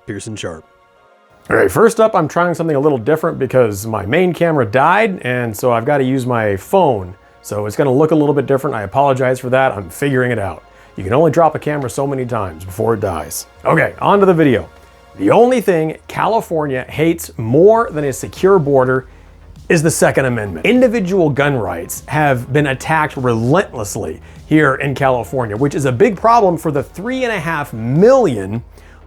Pearson Sharp. All right, first up, I'm trying something a little different because my main camera died, and so I've got to use my phone. So it's gonna look a little bit different. I apologize for that. I'm figuring it out. You can only drop a camera so many times before it dies. Okay, on to the video. The only thing California hates more than a secure border is the Second Amendment. Individual gun rights have been attacked relentlessly here in California, which is a big problem for the 3.5 million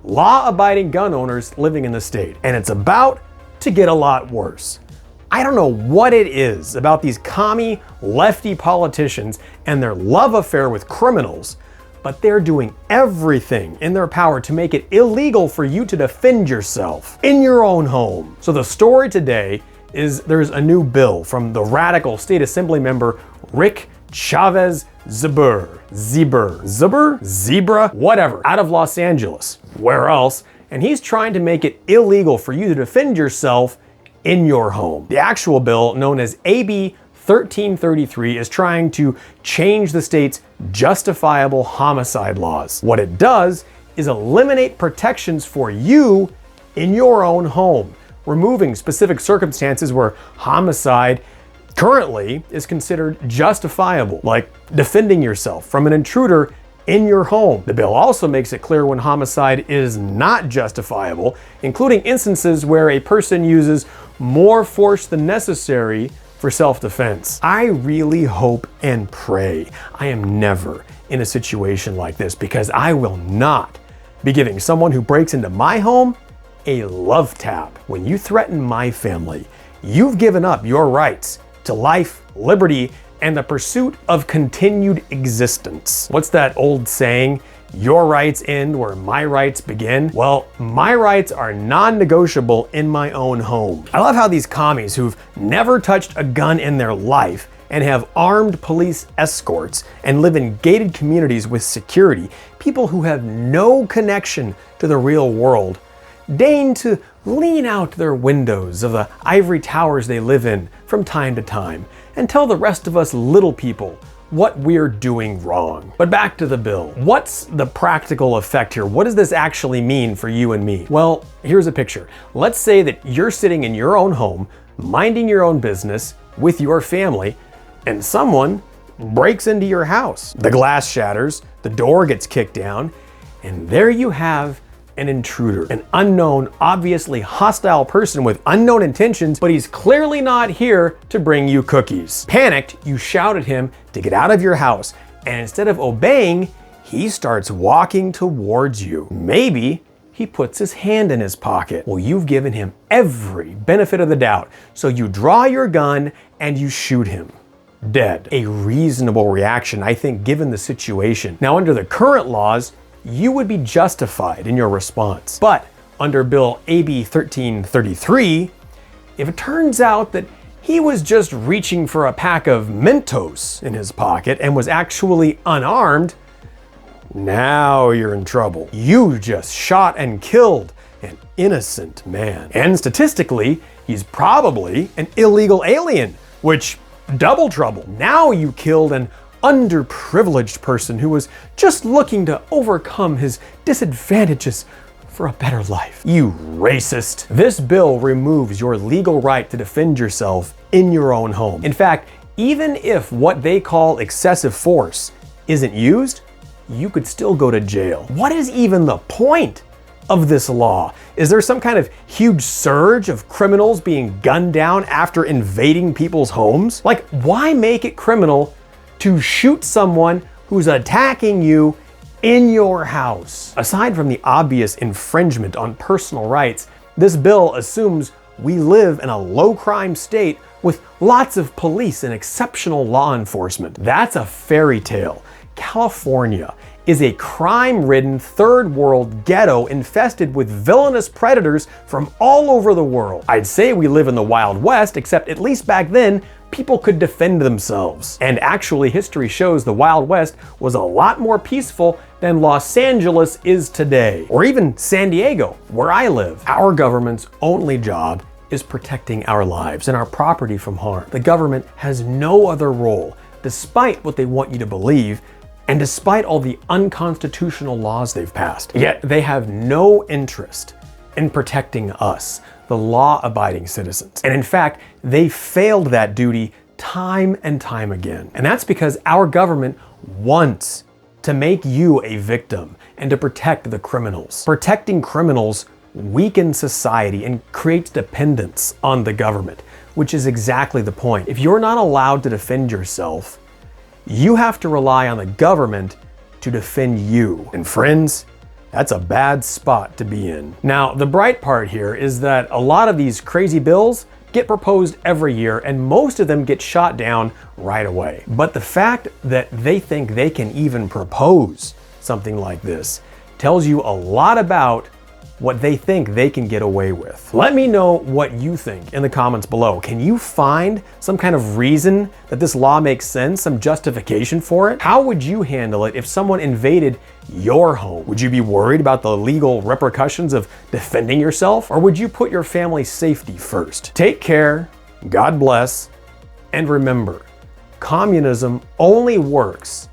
law-abiding gun owners living in the state. And it's about to get a lot worse. I don't know what it is about these commie lefty politicians and their love affair with criminals, but they're doing everything in their power to make it illegal for you to defend yourself in your own home. So the story today is there's a new bill from the radical state assembly member Rick Chavez Zebra, whatever, out of Los Angeles. Where else? And he's trying to make it illegal for you to defend yourself in your home. The actual bill, known as AB 1333, is trying to change the state's justifiable homicide laws. What it does is eliminate protections for you in your own home, removing specific circumstances where homicide currently is considered justifiable, like defending yourself from an intruder in your home. The bill also makes it clear when homicide is not justifiable, including instances where a person uses more force than necessary for self-defense. I really hope and pray I am never in a situation like this, because I will not be giving someone who breaks into my home a love tap. When you threaten my family, you've given up your rights to life, liberty, and the pursuit of continued existence. What's that old saying? Your rights end where my rights begin. Well, my rights are non-negotiable in my own home. I love how these commies who've never touched a gun in their life and have armed police escorts and live in gated communities with security, people who have no connection to the real world, deign to lean out their windows of the ivory towers they live in from time to time and tell the rest of us little people what we're doing wrong. But back to the bill. What's the practical effect here? What does this actually mean for you and me? Well, here's a picture. Let's say that you're sitting in your own home, minding your own business with your family, and someone breaks into your house. The glass shatters, the door gets kicked down, and there you have an intruder, an unknown, obviously hostile person with unknown intentions, but he's clearly not here to bring you cookies. Panicked, you shout at him to get out of your house, and instead of obeying, he starts walking towards you. Maybe he puts his hand in his pocket. Well, you've given him every benefit of the doubt, so you draw your gun and you shoot him. Dead. A reasonable reaction, I think, given the situation. Now, under the current laws, you would be justified in your response. But under Bill AB 1333, if it turns out that he was just reaching for a pack of Mentos in his pocket and was actually unarmed, now you're in trouble. You just shot and killed an innocent man. And statistically, he's probably an illegal alien, which double trouble. Now you killed an underprivileged person who was just looking to overcome his disadvantages for a better life. You racist. This bill removes your legal right to defend yourself in your own home. In fact, even if what they call excessive force isn't used, you could still go to jail. What is even the point of this law? Is there some kind of huge surge of criminals being gunned down after invading people's homes? Like, why make it criminal to shoot someone who's attacking you in your house? Aside from the obvious infringement on personal rights, this bill assumes we live in a low-crime state with lots of police and exceptional law enforcement. That's a fairy tale. California is a crime-ridden third-world ghetto infested with villainous predators from all over the world. I'd say we live in the Wild West, except at least back then, people could defend themselves. And actually, history shows the Wild West was a lot more peaceful than Los Angeles is today, or even San Diego, where I live. Our government's only job is protecting our lives and our property from harm. The government has no other role, despite what they want you to believe, And despite all the unconstitutional laws they've passed, yet they have no interest in protecting us, the law-abiding citizens. And in fact, they failed that duty time and time again. And that's because our government wants to make you a victim and to protect the criminals. Protecting criminals weakens society and creates dependence on the government, which is exactly the point. If you're not allowed to defend yourself, you have to rely on the government to defend you. And friends, that's a bad spot to be in. Now, the bright part here is that a lot of these crazy bills get proposed every year, and most of them get shot down right away. But the fact that they think they can even propose something like this tells you a lot about what they think they can get away with. Let me know what you think in the comments below. Can you find some kind of reason that this law makes sense, some justification for it? How would you handle it if someone invaded your home? Would you be worried about the legal repercussions of defending yourself, or would you put your family's safety first? Take care, God bless, and remember, communism only works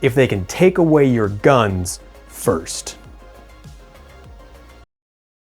if they can take away your guns first.